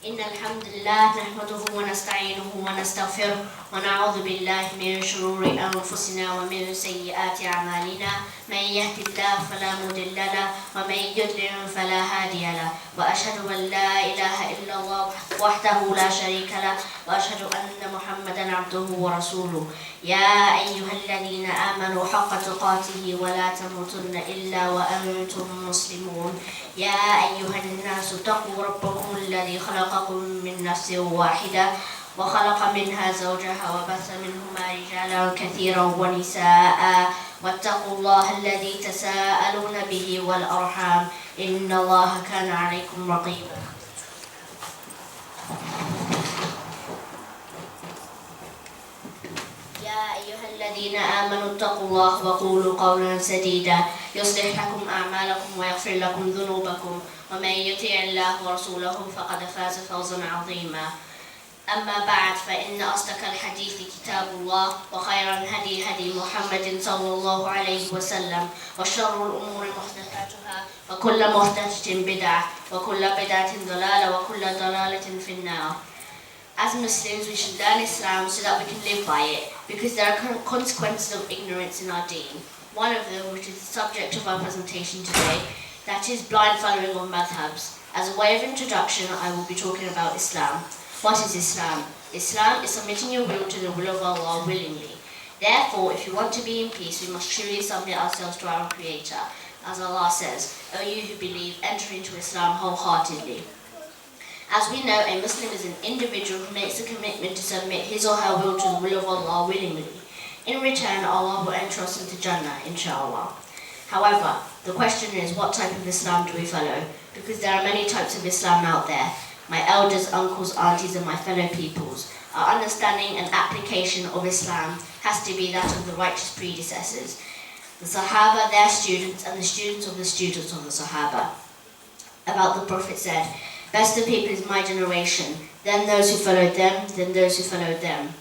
إن الحمد لله نحمده ونستعينه ونستغفره ونعوذ بالله من شرور أنفسنا ومن سيئات أعمالنا من يهد الله فلا مضل له ومن يضلل فلا هادي له وأشهد أن لا إله إلا الله وحده لا شريك له وأشهد أن محمدا عبده ورسوله يا أيها الذين آمنوا حق تقاته ولا تموتن إلا وأنتم مسلمون يا أيها الناس اتقوا ربكم الذي خلقكم من نفس واحدة وخلق منها زوجها وبث منهما رجالا كثيرا ونساء واتقوا الله الذي تساءلون به والأرحام إن الله كان عليكم رقيبا يا أيها الذين آمنوا اتقوا الله وقولوا قولا سديدا يصلح لكم أعمالكم ويغفر لكم ذنوبكم ومن يطع الله ورسوله فقد فاز فوزا عظيما أما بعد فإن أصدق الحديث كتاب الله وخير الهدي هدي محمد صلى الله عليه وسلم وشر الأمور محدثاتها وكل محدثة بدعة وكل بدعة ضلالة وكل ضلالة في النار. As Muslims, we should learn Islam so that we can live by it, because there are consequences of ignorance in our deen. One of them, which is the subject of our presentation today, that is blind following of madhabs. As a way of introduction, I will be talking about Islam. What is Islam? Islam is submitting your will to the will of Allah willingly. Therefore, if you want to be in peace, we must truly submit ourselves to our Creator. As Allah says, O you who believe, enter into Islam wholeheartedly. As we know, a Muslim is an individual who makes a commitment to submit his or her will to the will of Allah willingly. In return, Allah will enter us into Jannah, inshallah. However, the question is, what type of Islam do we follow? Because there are many types of Islam out there. My elders, uncles, aunties, and my fellow peoples, our understanding and application of Islam has to be that of the righteous predecessors, the Sahaba, their students, and the students of the students of the Sahaba. About the Prophet said, "Best of people is my generation, then those who followed them, then those who followed them."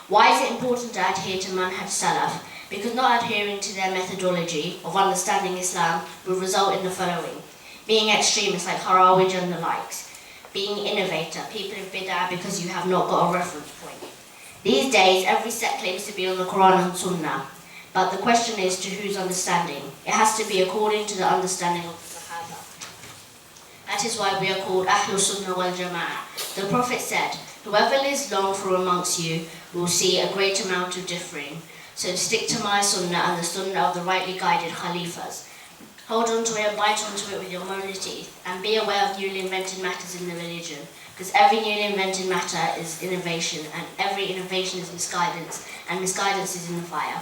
Why is it important to adhere to Manhaj Salaf? Because not adhering to their methodology of understanding Islam will result in the following: being extremists like Khawarij and the likes, being innovator, people of bid'ah because you have not got a reference point. These days, every sect claims to be on the Quran and Sunnah, but the question is to whose understanding? It has to be according to the understanding of the Sahaba. That is why we are called Ahlul Sunnah wal Jama'ah. The Prophet said, "Whoever lives long from amongst you will see a great amount of differing. So stick to my Sunnah and the Sunnah of the rightly guided Khalifas. Hold on to it and bite onto it with your moldy teeth, and be aware of newly invented matters in the religion, because every newly invented matter is innovation, and every innovation is misguidance, and misguidance is in the fire."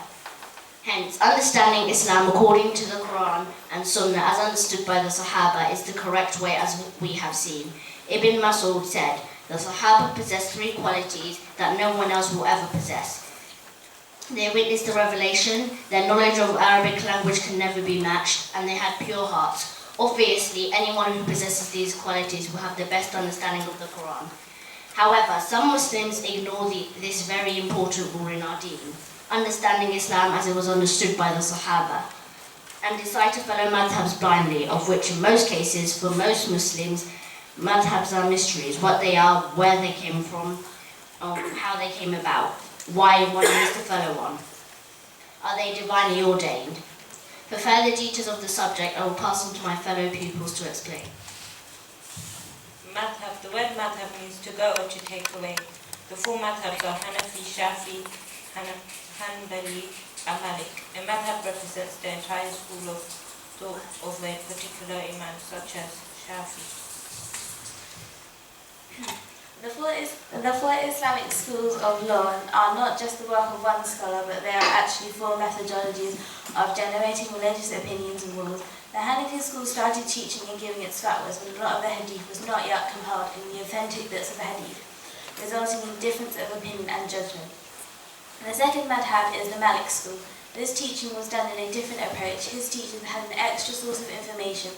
Hence, understanding Islam according to the Quran and Sunnah as understood by the Sahaba is the correct way, as we have seen. Ibn Mas'ud said, "The Sahaba possessed three qualities that no one else will ever possess. They witnessed the revelation, their knowledge of Arabic language can never be matched, and they had pure hearts." Obviously, anyone who possesses these qualities will have the best understanding of the Quran. However, some Muslims ignore this very important rule in our deen, understanding Islam as it was understood by the Sahaba, and decide to follow madhabs blindly, of which in most cases, for most Muslims, madhabs are mysteries: what they are, where they came from, how they came about, why one needs to follow one. Are they divinely ordained? For further details of the subject, I will pass on to my fellow pupils to explain. Madhab. The word madhab means to go or to take away. The four madhabs are Hanafi, Shafi, Hanbali, and Malik. A madhab represents the entire school of thought of a particular imam, such as Shafi. The four Islamic schools of law are not just the work of one scholar, but they are actually four methodologies of generating religious opinions and rules. The Hanafi school started teaching and giving its fatwas when a lot of the hadith was not yet compiled in the authentic bits of the hadith, resulting in difference of opinion and judgment. The second Madhab is the Malik school. This teaching was done in a different approach. His teachers had an extra source of information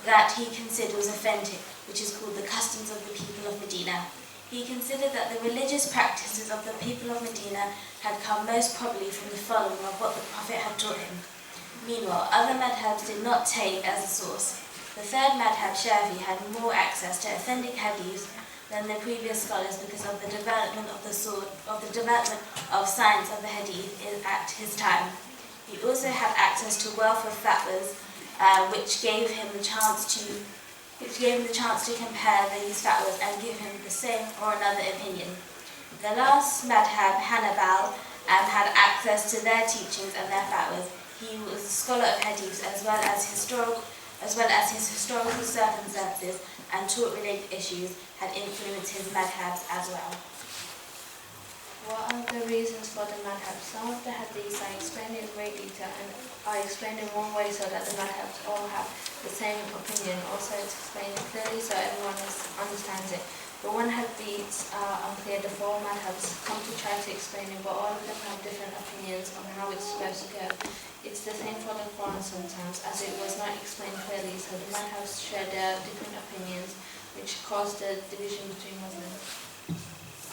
that he considered was authentic, which is called the customs of the people of Medina. He considered that the religious practices of the people of Medina had come most probably from the following of what the Prophet had taught him. Meanwhile, other madhabs did not take as a source The third Madhhab, Shafi, had more access to authentic hadiths than the previous scholars because of the development of science of the hadith at his time. He also had access to wealth of fatwas, which gave him the chance to compare these fatwas and give him the same or another opinion. The last Madhhab, Hanbal, had access to their teachings and their fatwas. He was a scholar of hadiths as well as his historical circumstances and taught related issues had influenced his madhabs as well. What are the reasons for the madhabs? Some of the hadiths are explained in great detail and are explained in one way so that the madhabs all have the same opinion. Also, it's explained clearly so everyone understands it. But when hadiths are unclear, the four madhabs come to try to explain it, but all of them have different opinions on how it's supposed to go. It's the same for the Quran sometimes, as it was not explained clearly, so the madhabs shared their different opinions, which caused the division between Muslims.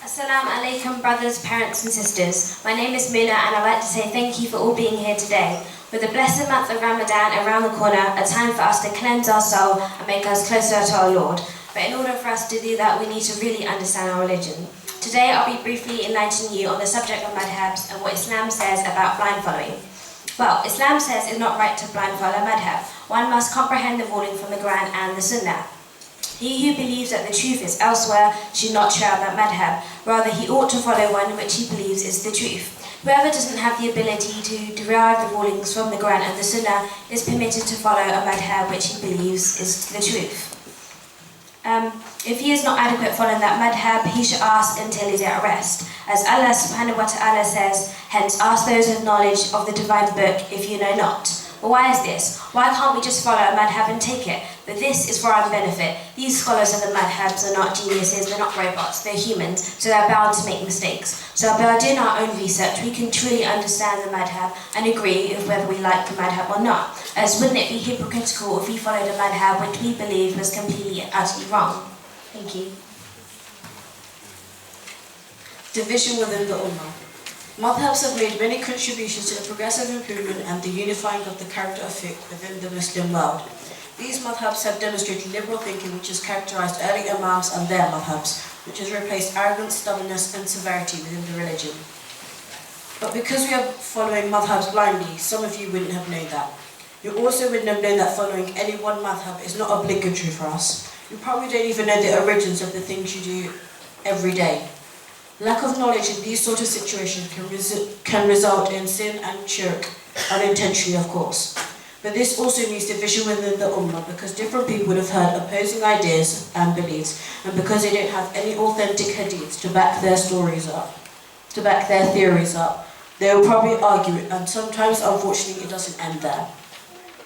Assalamu alaikum, brothers, parents and sisters. My name is Muna and I'd like to say thank you for all being here today. With the blessed month of Ramadan around the corner, a time for us to cleanse our soul and make us closer to our Lord. But in order for us to do that, we need to really understand our religion. Today I'll be briefly enlightening you on the subject of madhabs and what Islam says about blind following. Well, Islam says it's not right to blind follow madhab. One must comprehend the ruling from the Quran and the Sunnah. He who believes that the truth is elsewhere should not share that madhab. Rather, he ought to follow one which he believes is the truth. Whoever doesn't have the ability to derive the rulings from the Quran and the Sunnah is permitted to follow a madhab which he believes is the truth. If he is not adequate following that madhab, he should ask until he's at rest. As Allah subhanahu wa ta'ala says, hence ask those of knowledge of the divine book if you know not. But why is this? Why can't we just follow a madhab and take it? But this is for our benefit. These scholars of the madhabs are not geniuses, they're not robots, they're humans, so they're bound to make mistakes. So by doing our own research, we can truly understand the madhab and agree if whether we like the madhab or not. As wouldn't it be hypocritical if we followed a madhab which we believe was completely and utterly wrong? Thank you. Division within the Ummah. Madhabs have made many contributions to the progressive improvement and the unifying of the character of fiqh within the Muslim world. These madhabs have demonstrated liberal thinking which has characterized early imams and their madhabs, which has replaced arrogance, stubbornness and severity within the religion. But because we are following madhabs blindly, some of you wouldn't have known that. You also wouldn't have known that following any one madhab is not obligatory for us. You probably don't even know the origins of the things you do every day. Lack of knowledge in these sort of situations can result in sin and shirk, unintentionally of course. But this also means division within the Ummah because different people would have heard opposing ideas and beliefs, and because they don't have any authentic hadiths to back their stories up, to back their theories up, they will probably argue it, and sometimes unfortunately it doesn't end there.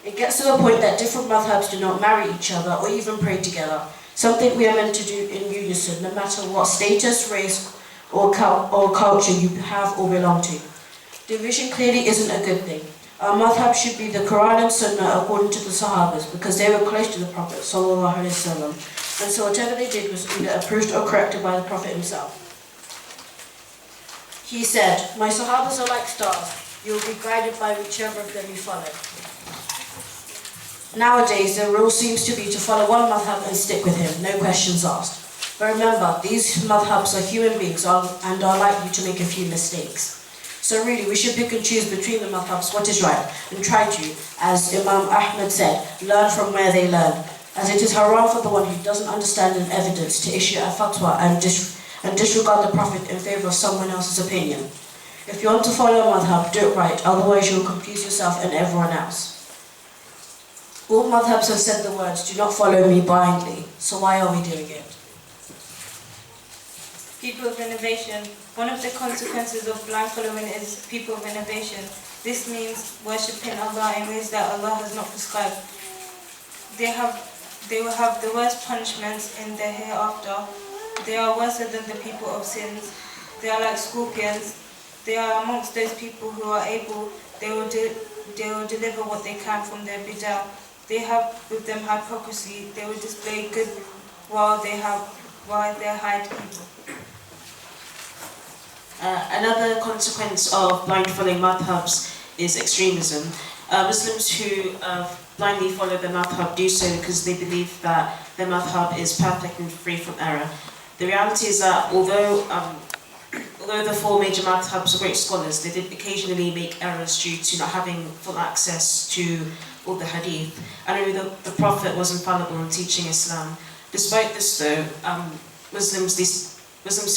It gets to the point that different madhabs do not marry each other or even pray together, something we are meant to do in unison no matter what status, race or culture you have or belong to. Division clearly isn't a good thing. Our madhab should be the Quran and Sunnah according to the Sahabas because they were close to the Prophet ﷺ, and so whatever they did was either approved or corrected by the Prophet himself. He said, "My Sahabas are like stars. You will be guided by whichever of them you follow." Nowadays, the rule seems to be to follow one madhab and stick with him, no questions asked. But remember, these madhabs are human beings and are likely to make a few mistakes. So really, we should pick and choose between the madhabs what is right and try to, as Imam Ahmad said, learn from where they learn, as it is haram for the one who doesn't understand an evidence to issue a fatwa and disregard the Prophet in favour of someone else's opinion. If you want to follow a madhab, do it right, otherwise you will confuse yourself and everyone else. All madhabs have said the words, "Do not follow me blindly," so why are we doing it? People of innovation. One of the consequences of blind following is people of innovation. This means worshipping Allah in ways that Allah has not prescribed. They will have the worst punishments in the hereafter. They are worse than the people of sins. They are like scorpions. They are amongst those people who are able. They will deliver what they can from their bid'ah. They have with them hypocrisy. They will display good while they hide evil. Another consequence of blind following madhabs is extremism. Muslims who blindly follow the Madh-Hab do so because they believe that the Madh-Hab is perfect and free from error. The reality is that although the four major Madh-Habs are great scholars, they did occasionally make errors due to not having full access to all the hadith. And only the Prophet was infallible in teaching Islam. Despite this though, Muslims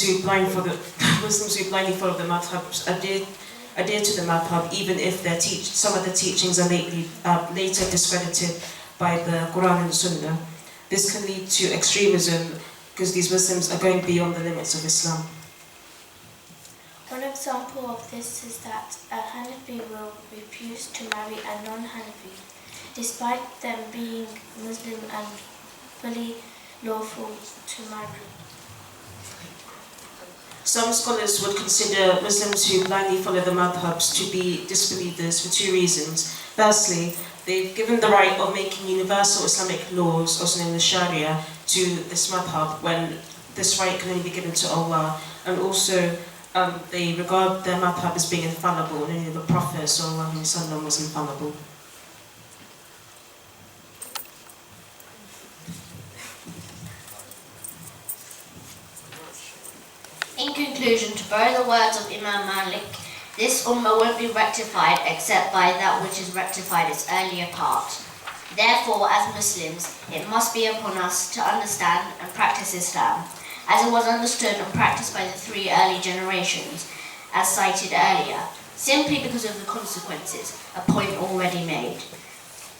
who blindly follow the Madh-Habs adhere to the Madh-Hab even if some of the teachings are later discredited by the Quran and Sunnah. This can lead to extremism because these Muslims are going beyond the limits of Islam. One example of this is that a Hanafi will refuse to marry a non-Hanafi, despite them being Muslim and fully lawful to marry. Some scholars would consider Muslims who blindly follow the Madh-Habs to be disbelievers for two reasons. Firstly, they've given the right of making universal Islamic laws, also known as Sharia, to this Madh-Hab when this right can only be given to Allah. And also, they regard their Madh-Hab as being infallible, and only the Prophet ﷺ was infallible. In conclusion, to borrow the words of Imam Malik, this ummah won't be rectified except by that which is rectified its earlier part. Therefore, as Muslims, it must be upon us to understand and practice Islam, as it was understood and practiced by the three early generations, as cited earlier, simply because of the consequences, a point already made.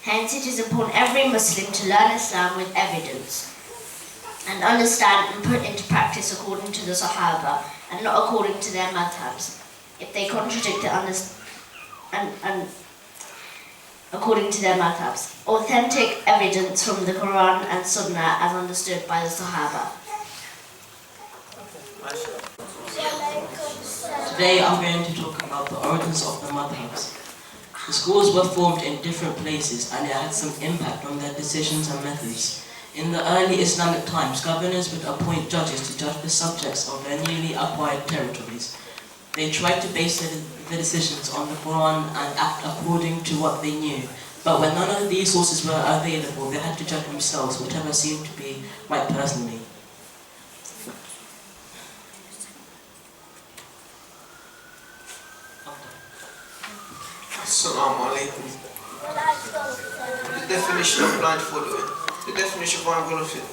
Hence, it is upon every Muslim to learn Islam with evidence, and understand and put into practice according to the Sahaba, and not according to their madhabs. If they contradict and according to their madhabs. Authentic evidence from the Quran and Sunnah as understood by the Sahaba. Today I'm going to talk about the origins of the madhabs. The schools were formed in different places and it had some impact on their decisions and methods. In the early Islamic times, governors would appoint judges to judge the subjects of their newly acquired territories. They tried to base their decisions on the Quran and act according to what they knew. But when none of these sources were available, they had to judge themselves, whatever seemed to be right personally. Assalamu alaikum. The definition of blind following. The definition of blind following.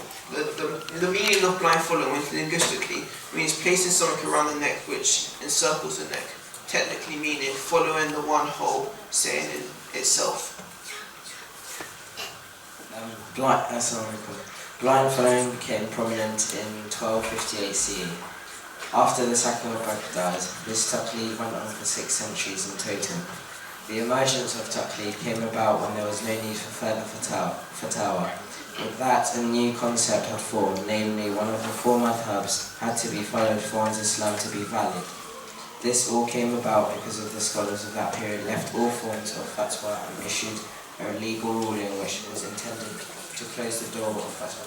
The meaning of blind following linguistically means placing something around the neck which encircles the neck, technically meaning following the one whole saying in itself. Blind following became prominent in 1258 CE. After the sacking of Baghdad, this taqlid went on for 6 centuries in total. The emergence of taqlid came about when there was no need for further fatwa. With that, a new concept had formed, namely one of the four madhabs had to be followed for one's Islam to be valid. This all came about because of the scholars of that period left all forms of fatwa and issued a legal ruling which was intended to close the door of fatwa.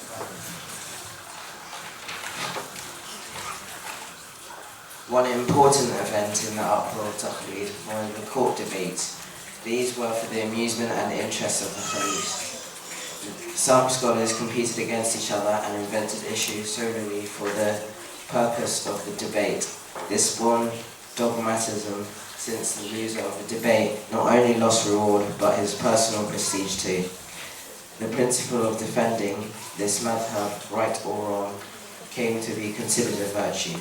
One important event in the uproar of taqlid were the court debates. These were for the amusement and interest of the caliphs. Some scholars competed against each other and invented issues solely for the purpose of the debate. This spawned dogmatism, since the loser of the debate not only lost reward but his personal prestige too. The principle of defending this madhab, right or wrong, came to be considered a virtue.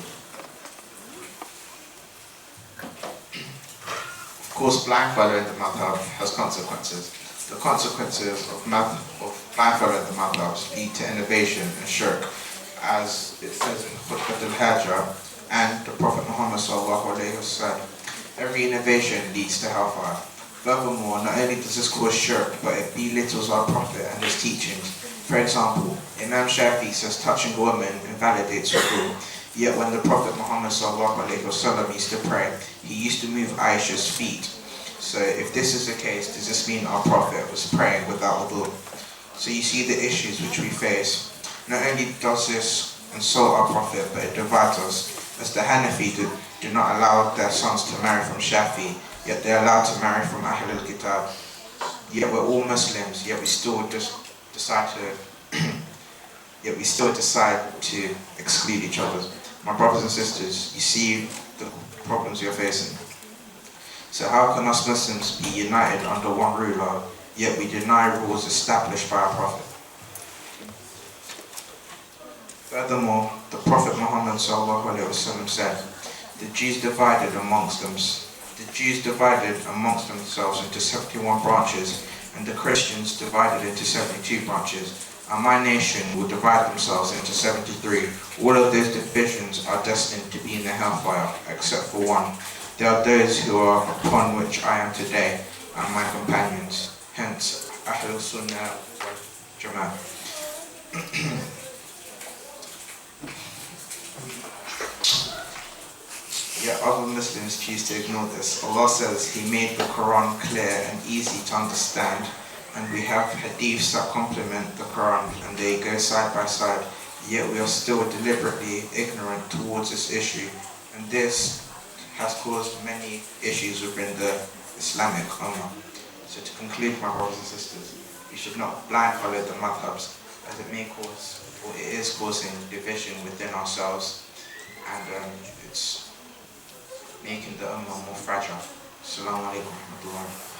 Of course, blind following the madhab has consequences. The consequences of blind following the madhabs lead to innovation and shirk, as it says in Khutbat al-Hajjah and the Prophet Muhammad said, every innovation leads to hellfire. Furthermore, not only does this cause shirk, but it belittles our Prophet and his teachings. For example, Imam Shafi says touching a woman invalidates wudu. Yet when the Prophet Muhammad used to pray, he used to move Aisha's feet. So if this is the case, does this mean our Prophet was praying without wudu? So you see the issues which we face. Not only does this insult our Prophet, but it divides us, as the Hanafi do not allow their sons to marry from Shafi, yet they are allowed to marry from Ahl al-Kitab. Yet we're all Muslims, yet we still just decide to exclude each other. My brothers and sisters, you see the problems you're facing. So how can us Muslims be united under one ruler, yet we deny rules established by our Prophet? Furthermore, the Prophet Muhammad ﷺ said, the Jews divided amongst themselves into 71 branches, and the Christians divided into 72 branches, and my nation will divide themselves into 73. All of those divisions are destined to be in the hellfire, except for one. There are those who are upon which I am today, and my companions, hence Ahlul Sunnah wal Jama'ah. Yet other Muslims choose to ignore this. Allah says He made the Quran clear and easy to understand, and we have hadiths that complement the Quran, and they go side by side, yet we are still deliberately ignorant towards this issue, and this has caused many issues within the Islamic Ummah. So to conclude, my brothers and sisters, we should not blind follow the madhabs, as it may cause, or it is causing division within ourselves, and it's making the Ummah more fragile. Assalamu alaikum wa rahmatullah.